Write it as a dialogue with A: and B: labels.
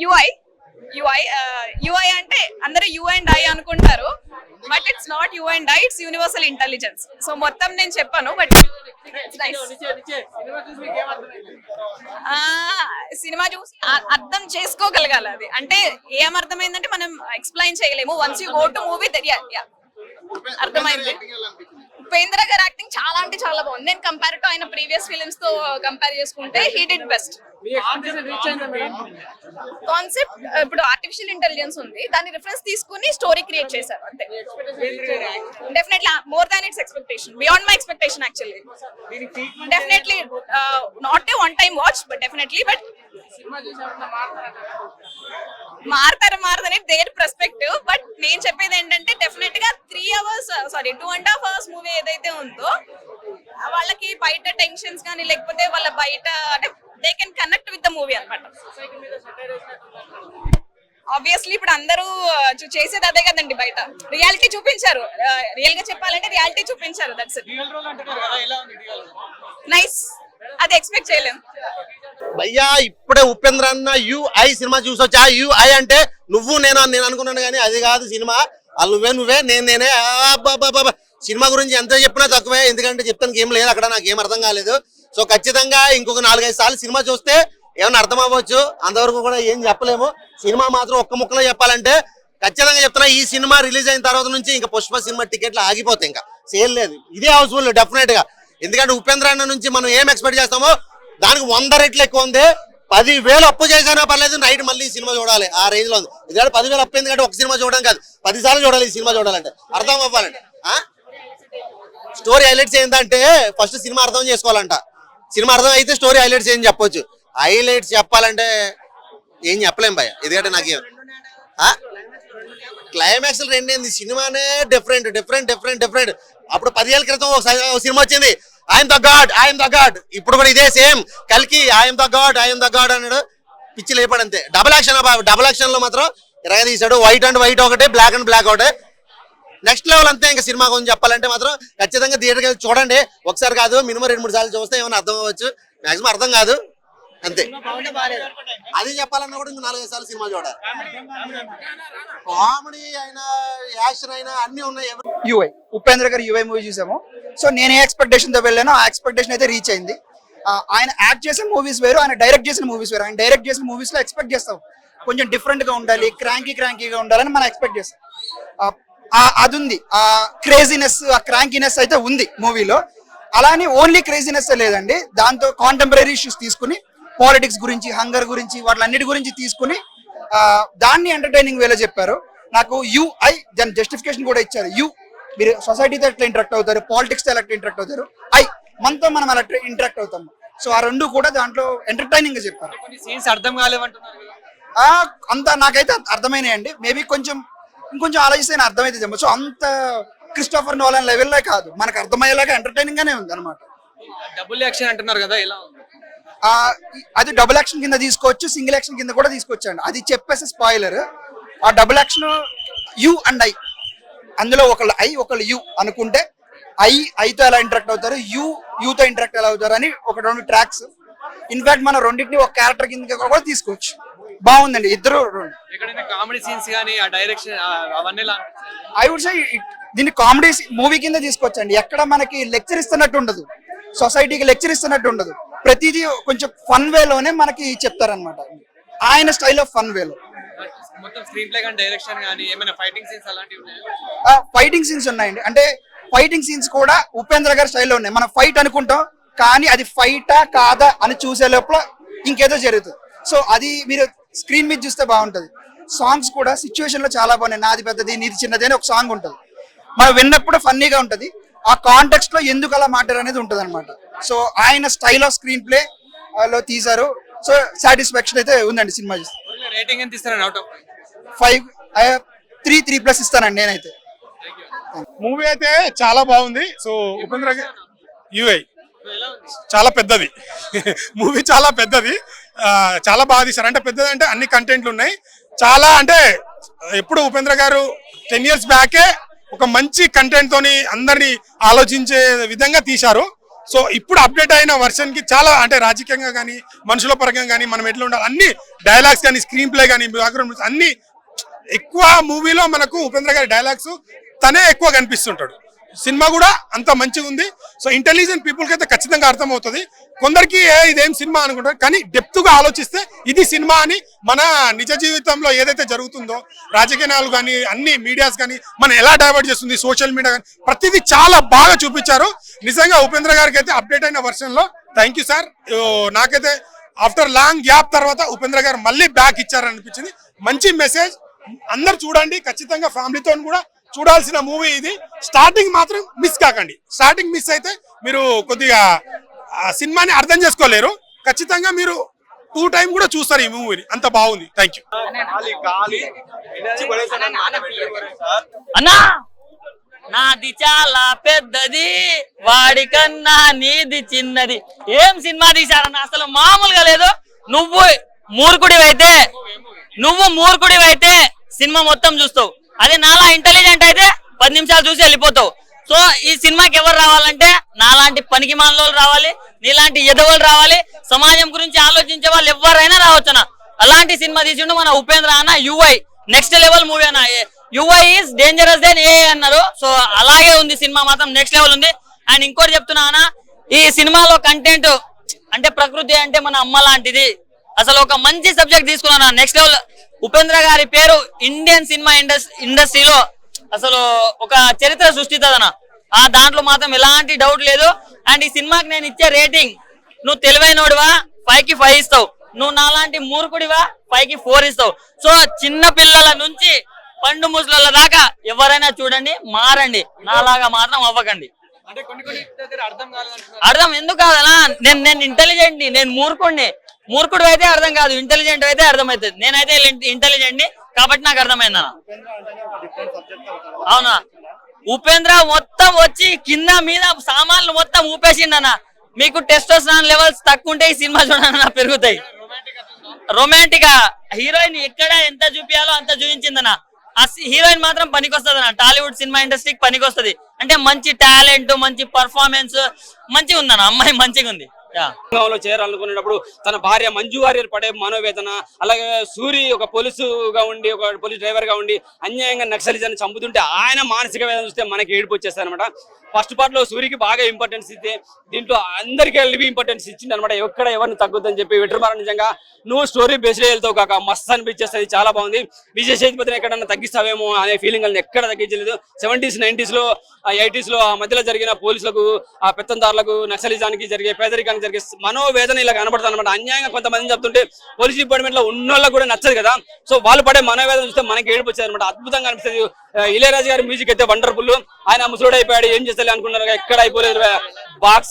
A: UI UI UI అంటే అందరూ you and I అనుకుంటారు, but it's not you and I, it's universal intelligence. So మొత్తం నేను చెప్పాను, బట్ సినిమా చూసి అర్థం చేసుకోగలగాలి. అది అంటే ఏం అర్థమైందంటే మనం ఎక్స్ప్లెయిన్ చేయలేము. Once you go to movie తెలియాలి. అర్థమైంది. ఉపేంద్ర గారి యాక్టింగ్ చాలా అంటే చాలా బాగుంది. నేను కంపేర్ టు ఆయన ప్రీవియస్ ఫిలిమ్స్ తో కంపేర్ చేసుకుంటే హీ డిడ్ బెస్ట్. కాన్సెప్ట్ ఇప్పుడు ఆర్టిఫిషియల్ ఇంటెలిజెన్స్ ఉంది, దాని రిఫరెన్స్ తీసుకుని స్టోరీ క్రియేట్ చేశారు అంతే. Definitely more than its expectation, beyond my expectation actually. Definitely not a one time watch, but definitely but మారుతారని దేర్ పర్స్పెక్టివ్. బట్ నేను చెప్పేది ఏంటంటే డెఫినెట్ గా 2.5 hours మూవీ ఏదైతే ఉందో వాళ్ళకి బయట టెన్షన్స్ కానీ లేకపోతే వాళ్ళ బయట అంటే they can connect with the movie అన్నమాట. ఆబ్వియస్లీ ఇప్పుడు అందరూ చేసేది అదే కదండి, బయట రియాలిటీ చూపించారు. రియల్ గా చెప్పాలంటే రియాలిటీ చూపించారు. That's it. నైస్, అది ఎక్స్పెక్ట్ చేయలేం.
B: భయ్యా ఇప్పుడే ఉపేంద్ర అన్న యుఐ సినిమా చూసొచ్చా. యుఐ అంటే నువ్వు నేను అనుకున్నాను, కానీ అది కాదు సినిమా. వాళ్ళు నువ్వే నేనే. సినిమా గురించి ఎంత చెప్పినా తక్కువే, ఎందుకంటే చెప్తానికి ఏం లేదు అక్కడ, నాకు ఏం అర్థం కాలేదు. సో ఖచ్చితంగా ఇంకొక 4-5 సార్లు సినిమా చూస్తే ఏమన్నా అర్థం అవ్వచ్చు, అంతవరకు కూడా ఏం చెప్పలేము. సినిమా మాత్రం ఒక్క ముక్కలో చెప్పాలంటే ఖచ్చితంగా చెప్తున్నా, ఈ సినిమా రిలీజ్ అయిన తర్వాత నుంచి ఇంకా పుష్ప సినిమా టికెట్లు ఆగిపోతాయి, ఇంకా సేల్ లేదు. ఇదే హౌస్ఫుల్ డెఫినెట్ గా. ఎందుకంటే ఉపేంద్ర అన్న నుంచి మనం ఏం ఎక్స్పెక్ట్ చేస్తామో దానికి 100 రెట్లు ఎక్కువ ఉంది. 10,000 అప్పు చేసినా పర్లేదు, నైట్ మళ్ళీ ఈ సినిమా చూడాలి ఆ రేంజ్ లో ఉంది. ఎందుకంటే 10,000 అప్పు ఎందుకంటే ఒక సినిమా చూడడం కాదు, 10 సార్లు చూడాలి ఈ సినిమా చూడాలంటే, అర్థం అవ్వాలంటే. స్టోరీ హైలైట్స్ ఏంటంటే ఫస్ట్ సినిమా అర్థం చేసుకోవాలంట. సినిమా అర్థం అయితే స్టోరీ హైలైట్స్ ఏం చెప్పొచ్చు. హైలైట్స్ చెప్పాలంటే ఏం చెప్పలేం భయ, ఎందుకంటే నాకేం క్లైమాక్స్ రెండేంది. సినిమానే డిఫరెంట్. అప్పుడు 10 ఏళ్ల క్రితం ఒక సినిమా వచ్చింది, ఐఎమ్ ద గాడ్. ఇప్పుడు కూడా ఇదే సేమ్ కల్కి, ఐఎమ్ ద గాడ్ అన్నాడు, పిచ్చి లేపాడు అంతే. డబుల్ యాక్షన్ లో మాత్రం ఇరగ తీసాడు. వైట్ అండ్ వైట్ ఒకటే, బ్లాక్ అండ్ బ్లాక్ ఒకటే, నెక్స్ట్ లెవెల్ అంతే. ఇంకా సినిమా గురించి చెప్పాలంటే మాత్రం ఖచ్చితంగా థియేటర్కి వెళ్ళి చూడండి. ఒకసారి కాదు, మినిమం 2-3 సార్లు చూస్తే ఏమైనా అర్థం అవ్వచ్చు. మాక్సిమం అర్థం కాదు అంతే. అది చెప్పాలన్నా కూడా ఇంకా 4-5 సార్లు సినిమా చూడాలి. కామెడీ అయినా యాక్షన్ అయినా అన్ని ఉన్నాయి.
C: యుఐ ఉపేంద్ర గారు యుఐ మూవీ చూసాము. సో నేను ఏ ఎక్స్పెక్టేషన్ తో వెళ్ళానో ఆ ఎక్స్పెక్టేషన్ అయితే రీచ్ అయింది. ఆయన యాక్ట్ చేసిన మూవీస్ వేరు, ఆయన డైరెక్ట్ చేసిన మూవీస్ వేరు. ఆయన డైరెక్ట్ చేసిన మూవీస్ లో ఎక్స్పెక్ట్ చేస్తాం కొంచెం డిఫరెంట్ గా ఉండాలి, క్రాంకీగా ఉండాలని మనం ఎక్స్పెక్ట్ చేస్తాం. అది ఉంది, ఆ క్రేజీనెస్, ఆ క్రాంకీనెస్ అయితే ఉంది మూవీలో. అలానే ఓన్లీ క్రేజీనెస్ లేదండి, దాంతో కాంటెంపరీ ఇష్యూస్ తీసుకుని పాలిటిక్స్ గురించి, హంగర్ గురించి, వాటిలన్నిటి గురించి తీసుకుని దాన్ని ఎంటర్టైనింగ్ వేలో చెప్పారు. నాకు యుఐ దాని జస్టిఫికేషన్ కూడా ఇచ్చారు. మీరు సొసైటీతో ఎట్లా ఇంటరాక్ట్ అవుతారు, పాలిటిక్స్ తో ఎలా ఇంటరాక్ట్ అవుతారు, మనతో మనం అలా ఇంటరాక్ట్ అవుతాము. సో ఆ రెండు కూడా దాంట్లో ఎంటర్టైనింగ్ గా చెప్పారు. అంత నాకైతే అర్థమైనాయండి. మేబీ ఇంకొంచెం ఆలోచిస్తే అర్థమైతే చెప్పు. సో అంత క్రిస్టోఫర్ నోలన్ లెవెల్లో కాదు, మనకు అర్థమయ్యేలాగా ఎంటర్టైనింగ్ గానే ఉంది అనమాట.
D: డబుల్ యాక్షన్ అంటున్నారు కదా, ఎలా
C: అది డబుల్ యాక్షన్ కింద తీసుకోవచ్చు, సింగిల్ యాక్షన్ కింద కూడా తీసుకోవచ్చండి. అది చెప్పేసి స్పాయిలర్. ఆ double action you and I, అందులో ఒకళ్ళు ఐ ఒకళ్ళు యు అనుకుంటే ఐతో ఎలా ఇంటరాక్ట్ అవుతారు, యూతో ఇంటరాక్ట్ ఎలా అవుతారు అని ఒక 2 ట్రాక్స్. ఇన్ఫాక్ట్ మనం రెండింటిని ఒక క్యారెక్టర్ కింద కూడా తీసుకోవచ్చు. బాగుందండి ఇద్దరు.
D: కామెడీ సీన్స్ గానీ ఆ డైరెక్షన్ అవన్నీ
C: ఐ వుడ్ సే దీన్ని కామెడీ మూవీ కింద తీసుకోవచ్చండి. ఎక్కడ మనకి లెక్చర్ ఇస్తున్నట్టు ఉండదు, సొసైటీకి లెక్చర్ ఇస్తున్నట్టు ఉండదు. ప్రతిదీ కొంచెం ఫన్ వేలోనే మనకి చెప్తారనమాట, ఆయన స్టైల్ ఆఫ్ ఫన్ వేలో.
D: మొత్తం స్క్రీన్ ప్లే గానీ డైరెక్షన్ గానీ ఏమైనా ఫైటింగ్ సీన్స్ అలాంటివి ఉన్నాయా?
C: ఫైటింగ్ సీన్స్ ఉన్నాయండి. అంటే ఫైటింగ్ సీన్స్ కూడా ఉపేంద్ర గారి స్టైల్లో ఉన్నాయి. మనం ఫైట్ అనుకుంటాం, కానీ అది ఫైటా కాదా అని చూసే లోపల ఇంకేదో జరుగుతుంది. సో అది మీరు స్క్రీన్ మీద చూస్తే బాగుంటది. సాంగ్స్ కూడా సిచ్యువేషన్ లో చాలా బాగున్నాయి. నాది పెద్దది నీది చిన్నది అని ఒక సాంగ్ ఉంటుంది, మనం విన్నప్పుడు ఫన్నీగా ఉంటది. ఆ కాంటెక్స్ట్ లో ఎందుకు అలా మాట్లాడారు అనేది ఉంటది అనమాట. సో ఆయన స్టైల్ ఆఫ్ స్క్రీన్ ప్లే లో తీసారు. సో సాటిస్ఫాక్షన్ అయితే ఉందండి సినిమా చూస్తే.
D: రేటింగ్ ఎంత ఇస్తారండి అవుట్ ఆఫ్
C: 5? 3+ ఇస్తానండి నేనైతే.
E: మూవీ అయితే చాలా బాగుంది. సో ఉపేంద్ర యుఐ చాలా పెద్దది మూవీ, చాలా పెద్దది, చాలా బాగా తీశారు. అంటే పెద్దది అంటే అన్ని కంటెంట్లు ఉన్నాయి. చాలా అంటే ఎప్పుడు ఉపేంద్ర గారు 10 years బ్యాకే ఒక మంచి కంటెంట్ తోని అందరినీ ఆలోచించే విధంగా తీశారు. సో ఇప్పుడు అప్డేట్ అయిన వర్షన్ కి చాలా అంటే రాజకీయంగా కానీ మనుషుల పరంగా కానీ మనం ఎట్లా ఉండాలి అన్ని డైలాగ్స్ కానీ స్క్రీన్ ప్లే కానీ బ్యాక్గ్రౌండ్ అన్ని ఎక్కువ మూవీలో మనకు ఉపేంద్ర గారి డైలాగ్స్ తనే ఎక్కువ కనిపిస్తుంటాడు. సినిమా కూడా అంత మంచిగా ఉంది. సో ఇంటెలిజెంట్ పీపుల్కి అయితే ఖచ్చితంగా అర్థమవుతుంది. కొందరికి ఇదేం సినిమా అనుకుంటారు, కానీ డెప్త్గా ఆలోచిస్తే ఇది సినిమా అని మన నిజ జీవితంలో ఏదైతే జరుగుతుందో రాజకీయాలు కానీ అన్ని మీడియాస్ కానీ మనం ఎలా డైవర్ట్ చేస్తుంది సోషల్ మీడియా కానీ ప్రతిదీ చాలా బాగా చూపించారు. నిజంగా ఉపేంద్ర గారికి అయితే అప్డేట్ అయిన వర్షన్ లో థ్యాంక్ యూ సార్. నాకైతే ఆఫ్టర్ లాంగ్ గ్యాప్ తర్వాత ఉపేంద్ర గారు మళ్ళీ బ్యాక్ ఇచ్చారనిపించింది. మంచి మెసేజ్, అందరు చూడండి. ఖచ్చితంగా ఫ్యామిలీతో కూడా చూడాల్సిన మూవీ ఇది. స్టార్టింగ్ మాత్రం మిస్ కాకండి. స్టార్టింగ్ మిస్ అయితే మీరు కొద్దిగా సినిమాని అర్థం చేసుకోలేరు. ఖచ్చితంగా మీరు 2 టైం కూడా చూస్తారు ఈ మూవీని, అంత బాగుంది. Thank you.
F: అన్నా నాది చాలా పెద్దది, వాడికన్నా నీది చిన్నది. ఏం సినిమా తీశారన్న, అసలు మామూలుగా లేదు. నువ్వు మూర్ఖుడివైతే సినిమా మొత్తం చూస్తావు. అదే నాలా ఇంటెలిజెంట్ అయితే 10 నిమిషాలు చూసి వెళ్ళిపోతావు. సో ఈ సినిమాకి ఎవరు రావాలంటే నాలాంటి పనికి మానలోళ్ళు రావాలి, నీలాంటి ఎదవలు రావాలి. సమాజం గురించి ఆలోచించే వాళ్ళు ఎవరైనా రావచ్చునా. అలాంటి సినిమా తీసిండు మన ఉపేంద్ర అన్న. యుఐ నెక్స్ట్ లెవెల్ మూవీ అన్న. యుఐ ఈస్ డేంజరస్ దెన్ ఏ అన్నారు. సో అలాగే ఉంది సినిమా, మాత్రం నెక్స్ట్ లెవెల్ ఉంది. అండ్ ఇంకోటి చెప్తున్నా అన్న, ఈ సినిమాలో కంటెంట్ అంటే ప్రకృతి అంటే మన అమ్మ లాంటిది. అసలు ఒక మంచి సబ్జెక్ట్ తీసుకున్నా. నెక్స్ట్ లెవెల్ ఉపేంద్ర గారి పేరు ఇండియన్ సినిమా ఇండస్ట్రీలో అసలు ఒక చరిత్ర సృష్టిస్తుందన్న. ఆ దాంట్లో మాత్రం ఎలాంటి డౌట్ లేదు. అండ్ ఈ సినిమాకి నేను ఇచ్చే రేటింగ్, నువ్వు తెలివైనోడివా 5కి 5 ఇస్తావు, నువ్వు నాలాంటి మూర్ఖుడివా 5కి 4 ఇస్తావు. సో చిన్న పిల్లల నుంచి పండు ముసల దాకా ఎవరైనా చూడండి, మారండి. నాలాగా మాత్రం అవ్వకండి.
D: అంటే కొన్ని దగ్గర అర్థం కాలేదంటున్నారు.
F: అర్థం ఎందుకు కాదనా, నేను ఇంటెలిజెంట్ ని, నేను మూర్ఖుడు అయితే అర్థం కాదు, ఇంటెలిజెంట్ అయితే అర్థమవుతుంది. నేనైతే ఇంటెలిజెంట్ ని కాబట్టి నాకు అర్థమైందా. అవునా, ఉపేంద్ర మొత్తం వచ్చి కింద మీద సామాన్లు మొత్తం ఊపేసిండన్న. మీకు టెస్టోస్టెరాన్ లెవెల్స్ తక్కువ ఉంటే ఈ సినిమా చూడన్నా పెరుగుతాయి. రొమాంటిక్ హీరోయిన్ ఎక్కడ ఎంత చూపించాలో అంత చూపించిందన్న. ఆ హీరోయిన్ మాత్రం పనికొస్తుంది అన్న, టాలీవుడ్ సినిమా ఇండస్ట్రీకి పనికొస్తుంది. అంటే మంచి టాలెంట్, మంచి పర్ఫార్మెన్స్ మంచిగా ఉందన్న. అమ్మాయి మంచిగా ఉంది.
G: రంగంలో చేరాలనుకునేటప్పుడు తన భార్య మంజు వారియర్ పడే మనోవేదన, అలాగే సూరి ఒక పోలీసుగా ఉండి, ఒక పోలీస్ డ్రైవర్ గా ఉండి అన్యాయంగా నక్సలిజాన్ని చంపుతుంటే ఆయన మానసిక వేదన చూస్తే మనకి ఏడుపు వచ్చేస్తాయి అనమాట. ఫస్ట్ పార్ట్ లో సూరికి బాగా ఇంపార్టెన్స్ ఇస్తే దీంట్లో అందరికీ వెళ్ళి ఇంపార్టెన్స్ ఇచ్చింది అనమాట. ఎక్కడ ఎవరిని తగ్గుద్దని చెప్పి విక్రమార్క నిజంగా నువ్వు స్టోరీ బేస్డ్ వెళ్తావు కాక మస్తు అనిపించేస్తుంది, చాలా బాగుంది. విజయ్ సేతుపతిని ఎక్కడన్నా తగ్గిస్తావేమో అనే ఫీలింగ్ అని ఎక్కడ తగ్గించలేదు. 70s 90s లో 80s లో ఆ మధ్యలో జరిగిన పోలీసులకు, ఆ పెత్తందారులకు, నక్సలిజానికి జరిగే పేదరికానికి జరిగే మనోవేదన ఇలా కనబడుతుంది అనమాట. అన్యాయంగా కొంతమంది చెప్తుంటే పోలీస్ డిపార్ట్మెంట్ లో ఉన్న వాళ్ళకి కూడా నచ్చదు కదా. సో వాళ్ళు పడే మనోవేదన చూస్తే మనకి ఏడుపు వచ్చేది అనమాట. అద్భుతంగా అనిపిస్తుంది. ఇళయరాజు గారి మ్యూజిక్ అయితే వండర్ఫుల్. ఆయన ముసలుడు అయిపోయాడు, ఏం చేస్తారు అనుకున్నారు, ఎక్కడ అయిపోలేదు. బాక్స్